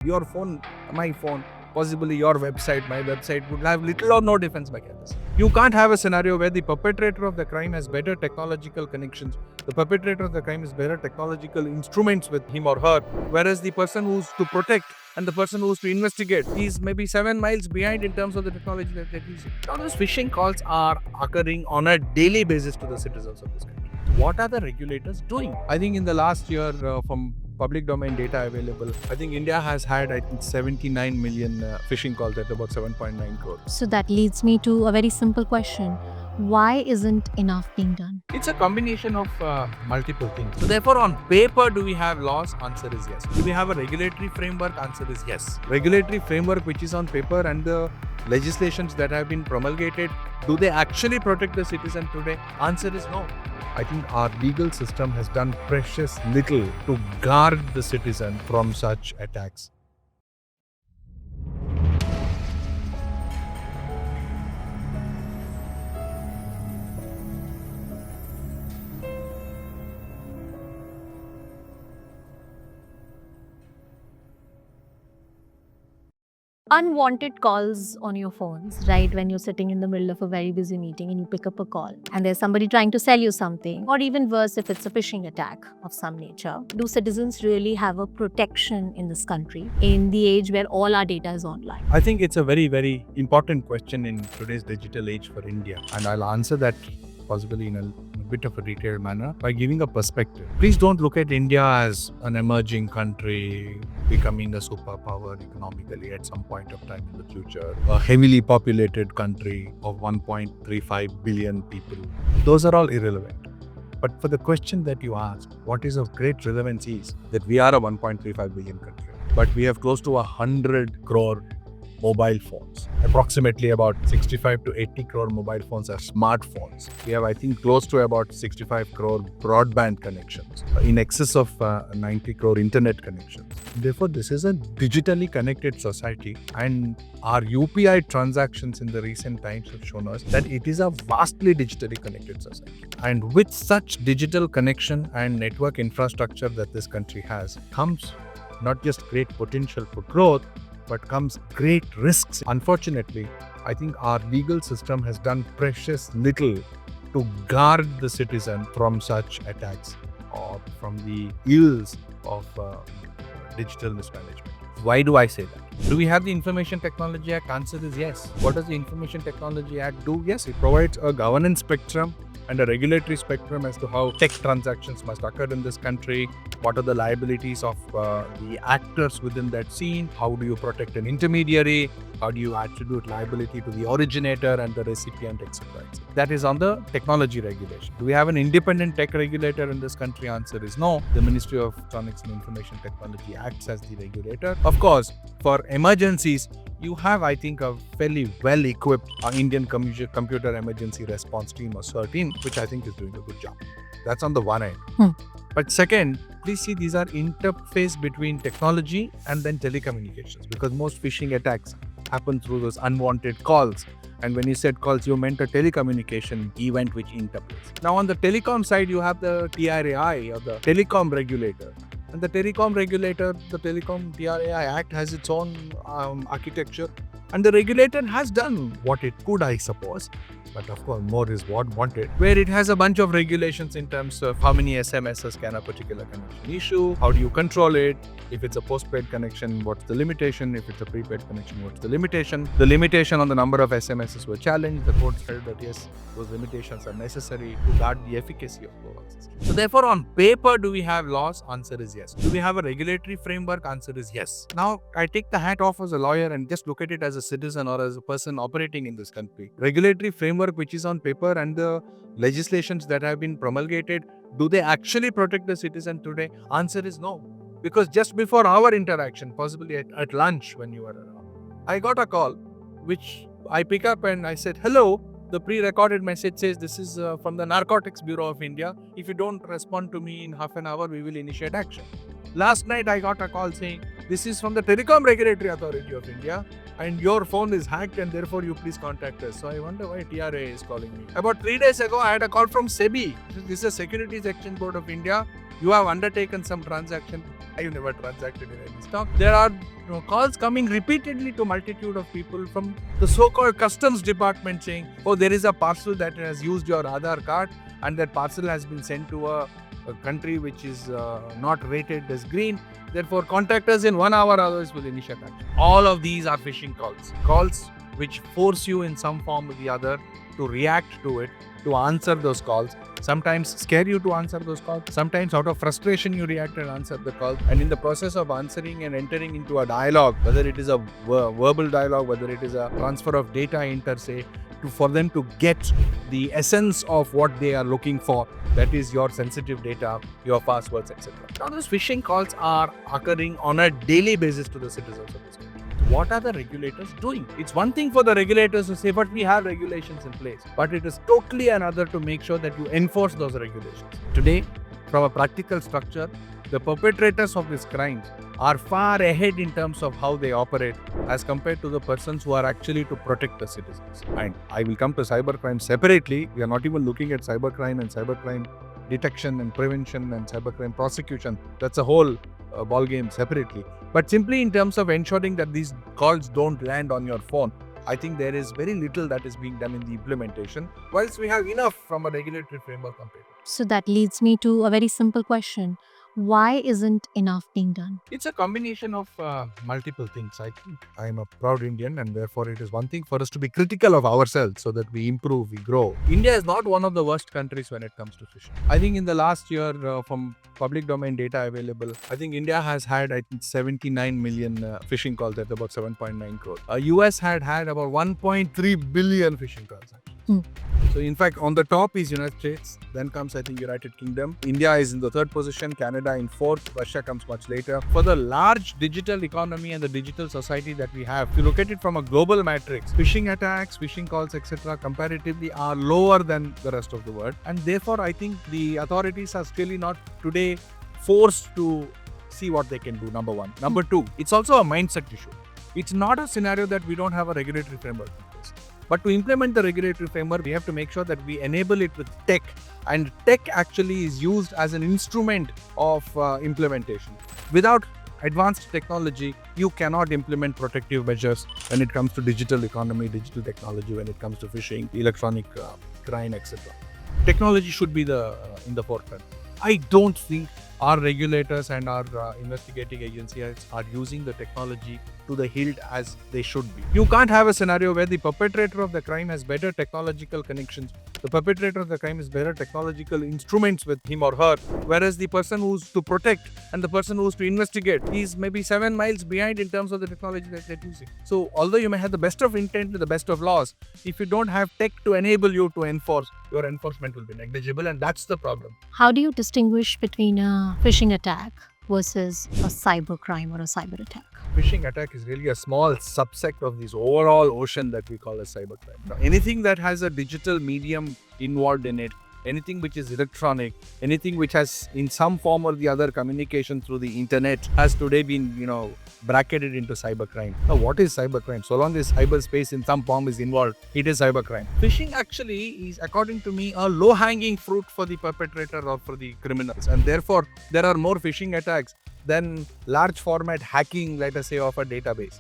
Your phone, my phone, possibly your website, my website would have little or no defense mechanism. You can't have a scenario where the perpetrator of the crime has better technological connections. The perpetrator of the crime has better technological instruments with him or her, whereas the person who's to protect and the person who's to investigate, he's maybe 7 miles behind in terms of the technology that they're using. Now, those phishing calls are occurring on a daily basis to the citizens of this country. What are the regulators doing? I think in the last year, from public domain data available, I think India has had, 79 million phishing calls at about 7.9 crores. So that leads me to a very simple question. Why isn't enough being done? It's a combination of multiple things. So therefore, on paper, do we have laws? Answer is yes. Do we have a regulatory framework? Answer is yes. Regulatory framework which is on paper and the legislations that have been promulgated, do they actually protect the citizen today? Answer is no. I think our legal system has done precious little to guard the citizen from such attacks. Unwanted calls on your phones, right? When you're sitting in the middle of a very busy meeting and you pick up a call and there's somebody trying to sell you something, or even worse, if it's a phishing attack of some nature. Do citizens really have a protection in this country in the age where all our data is online? I think it's a very, very important question in today's digital age for India. And I'll answer that possibly in a bit of a detailed manner by giving a perspective. Please don't look at India as an emerging country becoming a superpower economically at some point of time in the future, a heavily populated country of 1.35 billion people. Those are all irrelevant. But for the question that you asked, what is of great relevance is that we are a 1.35 billion country, but we have close to 100 crore mobile phones. Approximately about 65 to 80 crore mobile phones are smartphones. We have, I think, close to about 65 crore broadband connections, in excess of 90 crore internet connections. Therefore, this is a digitally connected society, and our UPI transactions in the recent times have shown us that it is a vastly digitally connected society. And with such digital connection and network infrastructure that this country has, comes not just great potential for growth, but comes great risks. Unfortunately, I think our legal system has done precious little to guard the citizen from such attacks or from the ills of digital mismanagement. Why do I say that? Do we have the Information Technology Act? Answer is yes. What does the Information Technology Act do? Yes, it provides a governance spectrum and a regulatory spectrum as to how tech transactions must occur in this country. What are the liabilities of the actors within that scene? How do you protect an intermediary? How do you attribute liability to the originator and the recipient, etc.? That is on the technology regulation. Do we have an independent tech regulator in this country? Answer is no. The Ministry of Electronics and Information Technology acts as the regulator. Of course, for emergencies, you have, I think, a fairly well-equipped Indian Computer Emergency Response Team, or CERT, which I think is doing a good job. That's on the one end. But second, please see, these are interface between technology and then telecommunications, because most phishing attacks happen through those unwanted calls. And when you said calls, you meant a telecommunication event which interplays. Now, on the telecom side, you have the TRAI, or the telecom regulator. And the telecom regulator, the Telecom TRAI Act, has its own architecture. And the regulator has done what it could, I suppose. But of course, more is what wanted, where it has a bunch of regulations in terms of how many SMSs can a particular connection issue, how do you control it, if it's a postpaid connection, what's the limitation, if it's a prepaid connection, what's the limitation. The limitation on the number of SMSs were challenged. The court said that yes, those limitations are necessary to guard the efficacy of the system. So therefore, on paper, do we have laws? Answer is yes. Do we have a regulatory framework? Answer is yes. Now, I take the hat off as a lawyer and just look at it as a citizen or as a person operating in this country. Regulatory framework which is on paper and the legislations that have been promulgated, do they actually protect the citizen today? Answer is no. Because just before our interaction, possibly at lunch when you were around, I got a call which I pick up and I said, hello. The pre-recorded message says this is from the Narcotics Bureau of India. If you don't respond to me in half an hour, we will initiate action. Last night, I got a call saying, this is from the Telecom Regulatory Authority of India and your phone is hacked and therefore you please contact us. So I wonder why TRA is calling me. About 3 days ago, I had a call from SEBI. This is a Securities Exchange Board of India. You have undertaken some transaction. I have never transacted in any stock. There are calls coming repeatedly to multitude of people from the so-called customs department saying, oh, there is a parcel that has used your Aadhaar card and that parcel has been sent to a country which is not rated as green. Therefore, contact us in 1 hour, otherwise we'll initiate action. All of these are phishing calls. Calls which force you in some form or the other to react to it, to answer those calls. Sometimes scare you to answer those calls. Sometimes out of frustration you react and answer the call. And in the process of answering and entering into a dialogue, whether it is a verbal dialogue, whether it is a transfer of data inter se, for them to get the essence of what they are looking for, that is your sensitive data, your passwords, etc. Now those phishing calls are occurring on a daily basis to the citizens of this country. What are the regulators doing? It's one thing for the regulators to say, but we have regulations in place. But it is totally another to make sure that you enforce those regulations. Today, from a practical structure, the perpetrators of these crimes are far ahead in terms of how they operate as compared to the persons who are actually to protect the citizens. And I will come to cybercrime separately. We are not even looking at cybercrime and cybercrime detection and prevention and cybercrime prosecution. That's a whole ball game separately. But simply in terms of ensuring that these calls don't land on your phone, I think there is very little that is being done in the implementation, whilst we have enough from a regulatory framework on paper. So that leads me to a very simple question. Why isn't enough being done? It's a combination of multiple things. I think I am a proud Indian, and therefore it is one thing for us to be critical of ourselves so that we improve, we grow. India is not one of the worst countries when it comes to phishing. I think in the last year, from public domain data available, I think India has had 79 million phishing calls at about 7.9 crores. US had about 1.3 billion phishing calls. So in fact, on the top is United States, then comes I think United Kingdom. India is in the third position, Canada in fourth, Russia comes much later. For the large digital economy and the digital society that we have, if you look at it from a global matrix, phishing attacks, phishing calls, etc. comparatively are lower than the rest of the world. And therefore, I think the authorities are still not today forced to see what they can do, number one. Number two, it's also a mindset issue. It's not a scenario that we don't have a regulatory framework in place. But to implement the regulatory framework, we have to make sure that we enable it with tech. And tech actually is used as an instrument of implementation. Without advanced technology, you cannot implement protective measures when it comes to digital economy, digital technology, when it comes to phishing, electronic crime, etc. Technology should be in the forefront. I don't think our regulators and our investigating agencies are using the technology to the hilt as they should be. You can't have a scenario where the perpetrator of the crime has better technological connections. The perpetrator of the crime has better technological instruments with him or her, whereas the person who's to protect and the person who's to investigate is maybe 7 miles behind in terms of the technology that they're using. So although you may have the best of intent with the best of laws, if you don't have tech to enable you to enforce, your enforcement will be negligible, and that's the problem. How do you distinguish between a phishing attack versus a cyber crime or a cyber attack? Phishing attack is really a small subsect of this overall ocean that we call as cybercrime. Now, anything that has a digital medium involved in it, anything which is electronic, anything which has in some form or the other communication through the internet has today been, bracketed into cybercrime. Now, what is cybercrime? So long as cyberspace in some form is involved, it is cybercrime. Phishing actually is, according to me, a low-hanging fruit for the perpetrator or for the criminals. And therefore, there are more phishing attacks than large format hacking, let us say, of a database.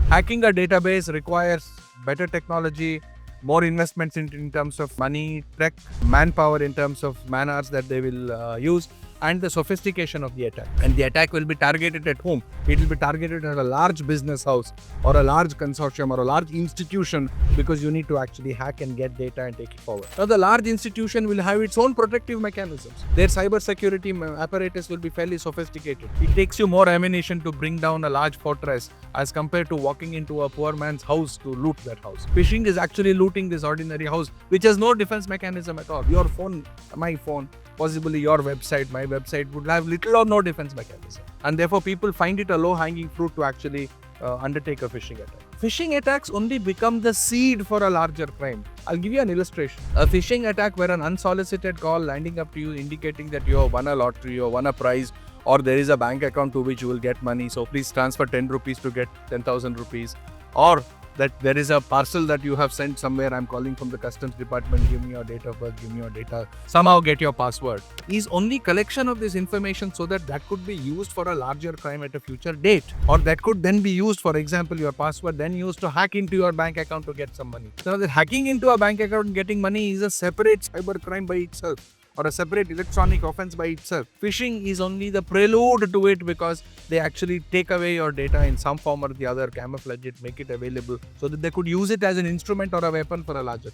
Hacking a database requires better technology, more investments in terms of money, tech, manpower in terms of man hours that they will use, and the sophistication of the attack. And the attack will be targeted at whom? It will be targeted at a large business house or a large consortium or a large institution, because you need to actually hack and get data and take it forward. Now, the large institution will have its own protective mechanisms. Their cyber security apparatus will be fairly sophisticated. It takes you more ammunition to bring down a large fortress as compared to walking into a poor man's house to loot that house. Phishing is actually looting this ordinary house, which has no defense mechanism at all. Your phone, my phone, possibly your website, my website would have little or no defense mechanism. And therefore, people find it a low-hanging fruit to actually undertake a phishing attack. Phishing attacks only become the seed for a larger crime. I'll give you an illustration. A phishing attack where an unsolicited call landing up to you indicating that you have won a lottery or won a prize, or there is a bank account to which you will get money, so please transfer 10 rupees to get 10,000 rupees. Or that there is a parcel that you have sent somewhere. I'm calling from the customs department. Give me your date of birth. Give me your data. Somehow get your password. Is only collection of this information so that could be used for a larger crime at a future date, or that could then be used, for example, your password then used to hack into your bank account to get some money. So the hacking into a bank account and getting money is a separate cyber crime by itself, or a separate electronic offense by itself. Phishing is only the prelude to it, because they actually take away your data in some form or the other, camouflage it, make it available so that they could use it as an instrument or a weapon for a larger.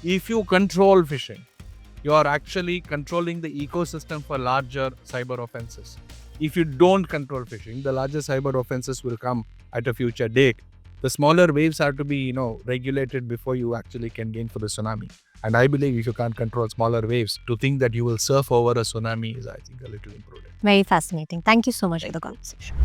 If you control phishing, you are actually controlling the ecosystem for larger cyber offenses. If you don't control phishing, the larger cyber offenses will come at a future date. The smaller waves are to be, regulated before you actually can gain for the tsunami. And I believe if you can't control smaller waves, to think that you will surf over a tsunami is, I think, a little imprudent. Very fascinating. Thank you so much for the conversation.